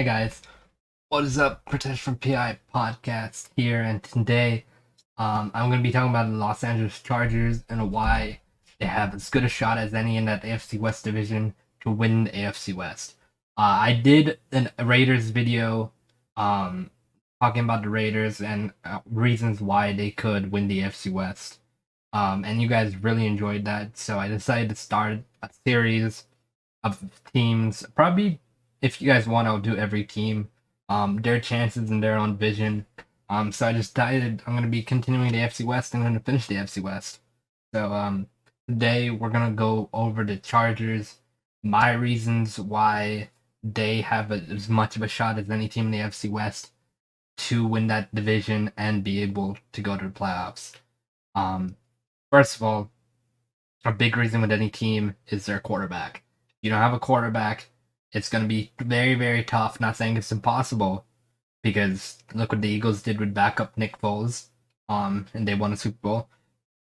Hey guys, what is up? Pritesh from PI Podcast here, and today I'm going to be talking about the Los Angeles Chargers and why they have as good a shot as any in that AFC West division to win the AFC West. I did a Raiders video talking about the Raiders and reasons why they could win the AFC West, and you guys really enjoyed that, so I decided to start a series of teams. Probably, if you guys want, I'll do every team, their chances in their own vision. So I just decided I'm gonna be continuing the AFC West. I'm gonna finish the AFC West. So today we're gonna go over the Chargers, my reasons why they have as much of a shot as any team in the AFC West to win that division and be able to go to the playoffs. Um, First of all, a big reason with any team is their quarterback. You don't have a quarterback, it's going to be very, very tough. Not saying it's impossible, because look what the Eagles did with backup Nick Foles, and they won a Super Bowl.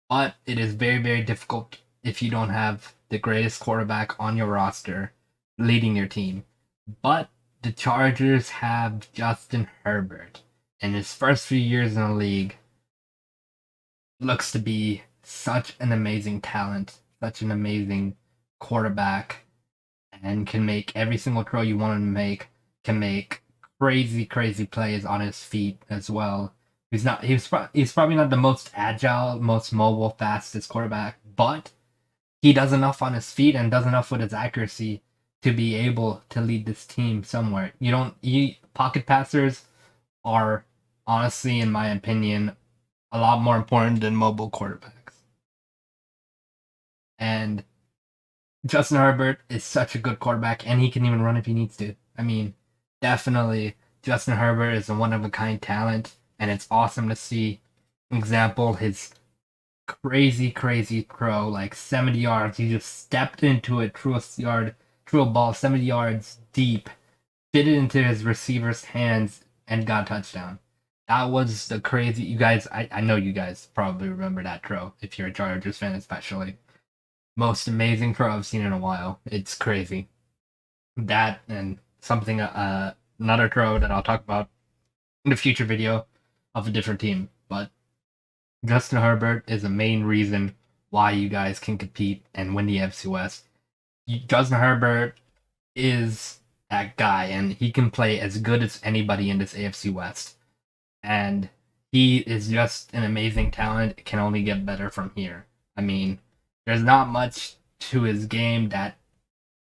But it is very, very difficult if you don't have the greatest quarterback on your roster leading your team. But the Chargers have Justin Herbert. In his first few years in the league, looks to be such an amazing talent, such an amazing quarterback, and can make every single throw you want him to make, can make crazy, crazy plays on his feet as well. He's probably not the most agile, most mobile, fastest quarterback, but he does enough on his feet and does enough with his accuracy to be able to lead this team somewhere. Pocket passers are, honestly, in my opinion, a lot more important than mobile quarterbacks. And Justin Herbert is such a good quarterback, and he can even run if he needs to. I mean, definitely, Justin Herbert is a one of a kind talent, and it's awesome to see. Example, his crazy, crazy throw, like 70 yards. He just stepped into it, threw a ball 70 yards deep, fit it into his receiver's hands, and got a touchdown. That was the crazy. You guys, I know you guys probably remember that throw if you're a Chargers fan, especially. Most amazing throw I've seen in a while. It's crazy. That and something, another throw that I'll talk about in a future video of a different team. But Justin Herbert is the main reason why you guys can compete and win the AFC West. Justin Herbert is that guy, and he can play as good as anybody in this AFC West. And he is just an amazing talent. It can only get better from here. I mean, there's not much to his game that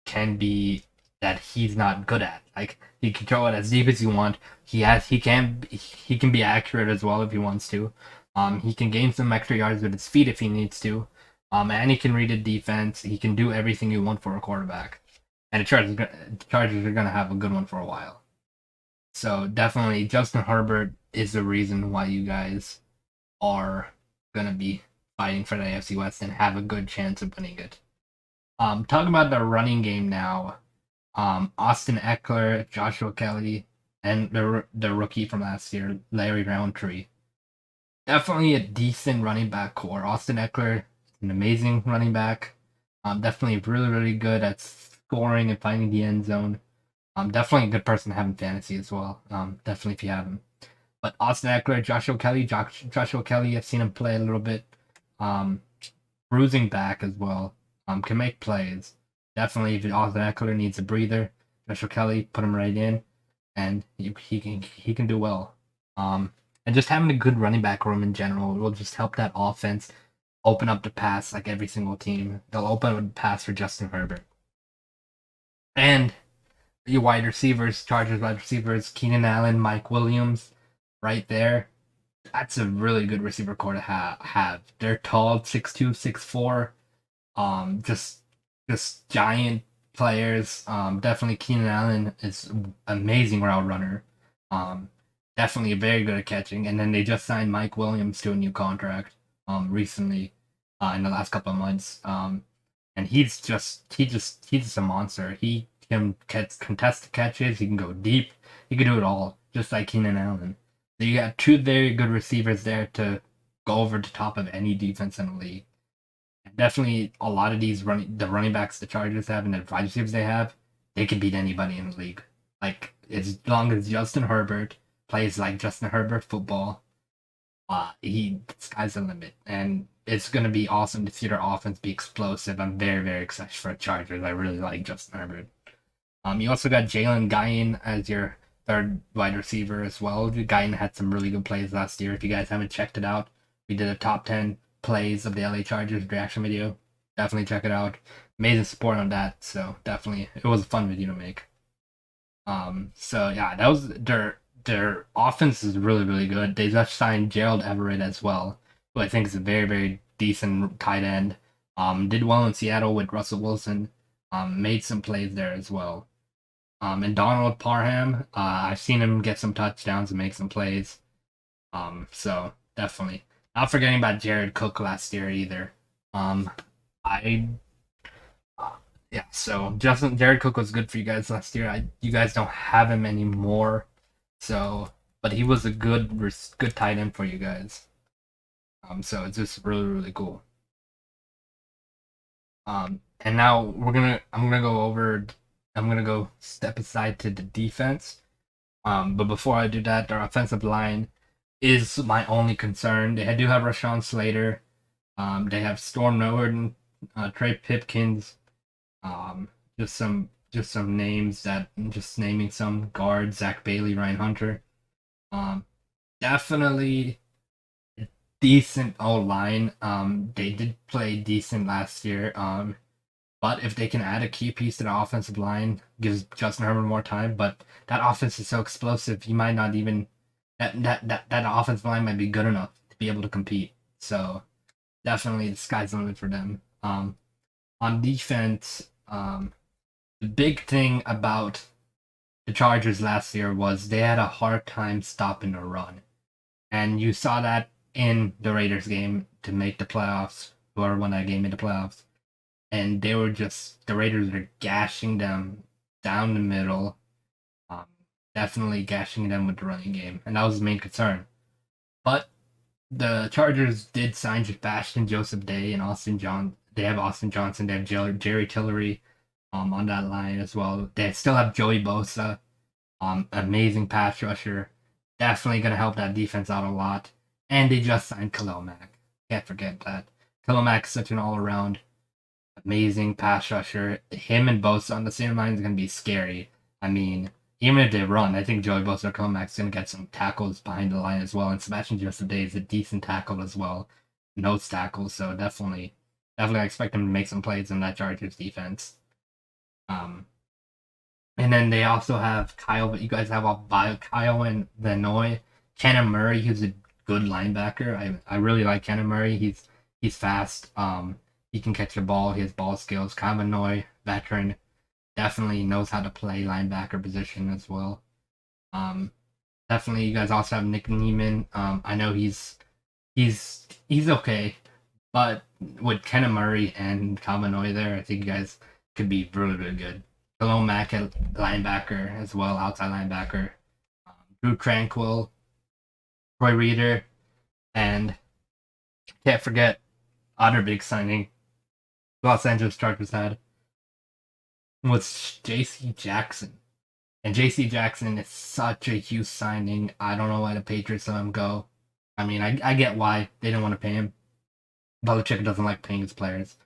he's not good at. Like, he can throw it as deep as you want. He can be accurate as well if he wants to. He can gain some extra yards with his feet if he needs to. And he can read a defense. He can do everything you want for a quarterback. And the Chargers are gonna have a good one for a while. So definitely, Justin Herbert is the reason why you guys are gonna be fighting for the AFC West and have a good chance of winning it. Talking about the running game now, Austin Eckler, Joshua Kelly, and the rookie from last year, Larry Roundtree. Definitely a decent running back core. Austin Eckler, an amazing running back. Definitely really, really good at scoring and finding the end zone. Definitely a good person to have in fantasy as well. Definitely if you have him. But Austin Eckler, Joshua Kelly, I've seen him play a little bit. Bruising back as well. Can make plays. Definitely, if Austin Eckler needs a breather, Joshua Kelly, put him right in, and he can do well. And just having a good running back room in general will just help that offense open up the pass like every single team. They'll open up the pass for Justin Herbert. And your wide receivers, Chargers wide receivers, Keenan Allen, Mike Williams, right there. That's a really good receiver core to have. They're tall, 6'2", 6'4", just giant players. Definitely Keenan Allen is amazing route runner. Definitely very good at catching. And then they just signed Mike Williams to a new contract recently, in the last couple of months. And he's just a monster. He can contest catches. He can go deep. He can do it all, just like Keenan Allen. So you got two very good receivers there to go over the top of any defense in the league. And definitely, a lot of the running backs the Chargers have and the wide receivers they have, they can beat anybody in the league. Like as long as Justin Herbert plays like Justin Herbert football, the sky's the limit, and it's gonna be awesome to see their offense be explosive. I'm very very excited for the Chargers. I really like Justin Herbert. You also got Jalen Guyan as your third wide receiver as well. Guyan had some really good plays last year. If you guys haven't checked it out, we did a top 10 plays of the LA Chargers reaction video. Definitely check it out. Amazing support on that. So definitely, it was a fun video to make. So yeah, that was their offense is really really good. They just signed Gerald Everett as well, who I think is a very very decent tight end. Did well in Seattle with Russell Wilson. Made some plays there as well. And Donald Parham, I've seen him get some touchdowns and make some plays. So definitely. Not forgetting about Jared Cook last year either. I yeah, so Jared Cook was good for you guys last year. You guys don't have him anymore, so but he was a good tight end for you guys. So it's just really really cool. And now I'm gonna go step aside to the defense. But before I do that, their offensive line is my only concern. They do have Rashawn Slater. They have Storm Norton, Trey Pipkins. Just some names that just naming some guards: Zach Bailey, Ryan Hunter. Definitely decent O line. They did play decent last year. But if they can add a key piece to the offensive line, gives Justin Herbert more time. But that offense is so explosive, he might not even that offensive line might be good enough to be able to compete. So definitely the sky's the limit for them. On defense, the big thing about the Chargers last year was they had a hard time stopping the run, and you saw that in the Raiders game to make the playoffs. Whoever won that game in the playoffs. And they were the Raiders were gashing them down the middle, definitely gashing them with the running game, and that was the main concern. But the Chargers did sign Sebastian Joseph Day and Austin John. They have Austin Johnson. They have Jerry Tillery, on that line as well. They still have Joey Bosa, amazing pass rusher, definitely gonna help that defense out a lot. And they just signed Khalil Mack. Can't forget that. Khalil Mack is such an all-around amazing pass rusher. Him and Bosa on the same line is going to be scary. I mean, even if they run, I think Joey Bosa or Khalil Mack's going to get some tackles behind the line as well. And Sebastian Joseph Day is a decent tackle as well. Nose tackle, so definitely I expect him to make some plays in that Chargers defense. And then they also have Kyle, but you guys have Kyle and Vanoy. Kenan Murray, who's a good linebacker. I really like Kenan Murray. He's fast. He can catch the ball. He has ball skills. Kavanaugh, veteran, definitely knows how to play linebacker position as well. Definitely, you guys also have Nick Neiman. I know he's okay, but with Kenan Murray and Kavanaugh there, I think you guys could be really really good. Khalil Mack at linebacker as well, outside linebacker. Drew Tranquil, Troy Reader, and can't forget other big signing Los Angeles Chargers had was J.C. Jackson. And J.C. Jackson is such a huge signing. I don't know why the Patriots let him go. I mean, I get why they didn't want to pay him. Belichick doesn't like paying his players.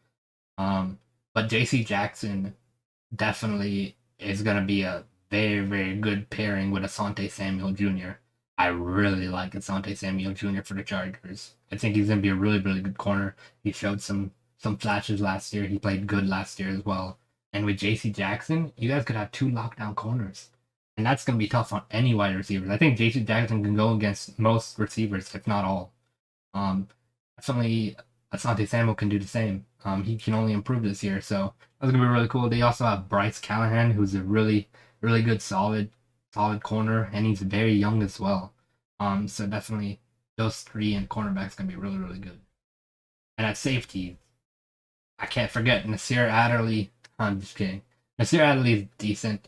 But J.C. Jackson definitely is going to be a very, very good pairing with Asante Samuel Jr. I really like Asante Samuel Jr. for the Chargers. I think he's going to be a really, really good corner. He showed some flashes last year. He played good last year as well. And with J.C. Jackson, you guys could have 2 lockdown corners. And that's going to be tough on any wide receivers. I think J.C. Jackson can go against most receivers, if not all. Definitely Asante Samuel can do the same. He can only improve this year, so that's going to be really cool. They also have Bryce Callahan, who's a really, really good, solid corner, and he's very young as well. So definitely those 3 and cornerbacks going to be really, really good. And at safety, I can't forget Nasir Adderley. I'm just kidding. Nasir Adderley is decent.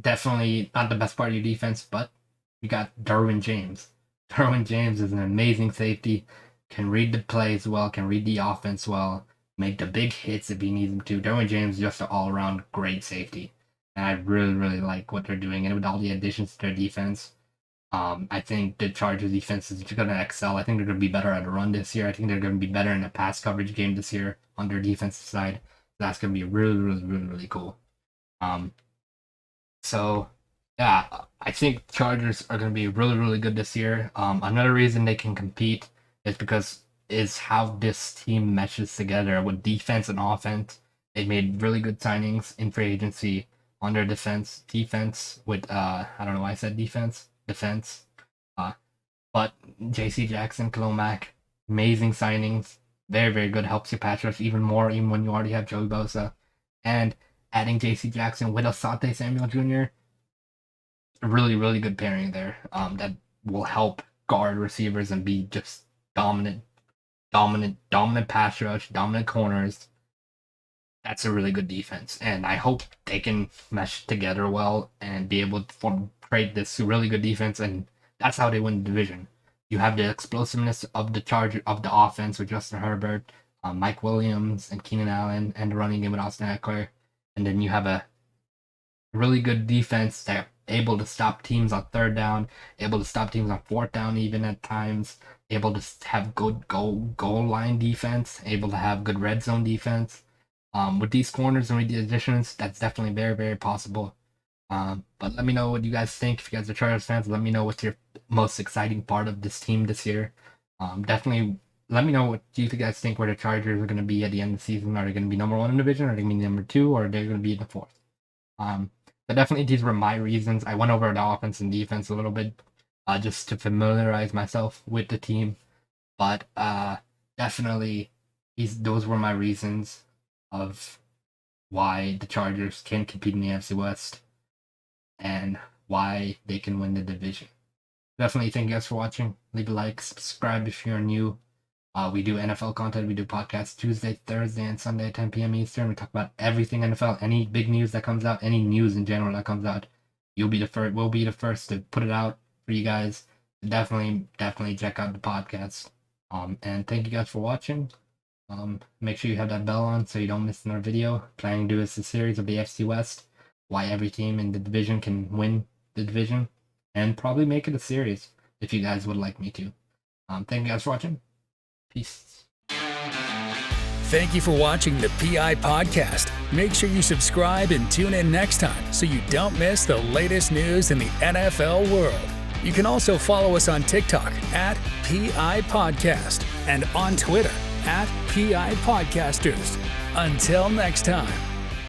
Definitely not the best part of your defense, but you got Derwin James. Derwin James is an amazing safety. Can read the plays well, can read the offense well, make the big hits if he needs him to. Derwin James is just an all-around great safety. and I really, really like what they're doing. And with all the additions to their defense, I think the Chargers defense is going to excel. I think they're going to be better at a run this year. I think they're going to be better in the pass coverage game this year on their defensive side. That's going to be really, really, really, really cool. So yeah, I think Chargers are going to be really, really good this year. Another reason they can compete is how this team meshes together with defense and offense. They made really good signings in free agency on their defense with I don't know why I said defense. But J.C. Jackson, Khalil Mack, amazing signings. Very, very good. Helps you pass rush even more, even when you already have Joey Bosa. And adding J.C. Jackson with Asante Samuel Jr., a really, really good pairing there. That will help guard receivers and be just dominant pass rush, dominant corners. That's a really good defense, and I hope they can mesh together well and be able to create this really good defense, and that's how they win the division. You have the explosiveness of the offense with Justin Herbert, Mike Williams, and Keenan Allen, and the running game with Austin Eckler, and then you have a really good defense that able to stop teams on third down, able to stop teams on fourth down even at times, able to have good goal line defense, able to have good red zone defense. With these corners and with the additions, that's definitely very, very possible. But let me know what you guys think. If you guys are Chargers fans, let me know what's your most exciting part of this team this year. Definitely let me know what you guys think where the Chargers are going to be at the end of the season. Are they going to be number 1 in the division? Are they going to be number 2? Or are they going to be in the 4th? But definitely these were my reasons. I went over the offense and defense a little bit just to familiarize myself with the team. But definitely those were my reasons of why the Chargers can compete in the AFC West and why they can win the division. Definitely thank you guys for watching. Leave a like, subscribe if you're new. We do NFL content. We do podcasts Tuesday, Thursday, and Sunday at 10 p.m. Eastern. We talk about everything NFL, any big news that comes out, any news in general that comes out. We'll be the first to put it out for you guys. Definitely check out the podcast. And thank you guys for watching. Make sure you have that bell on so you don't miss another video. Planning to do a series of the AFC West, why every team in the division can win the division, and probably make it a series if you guys would like me to. Thank you guys for watching. Peace. Thank you for watching the PI Podcast. Make sure you subscribe and tune in next time so you don't miss the latest news in the NFL world. You can also follow us on TikTok at PI Podcast and on Twitter at PIPodcasters. Until next time.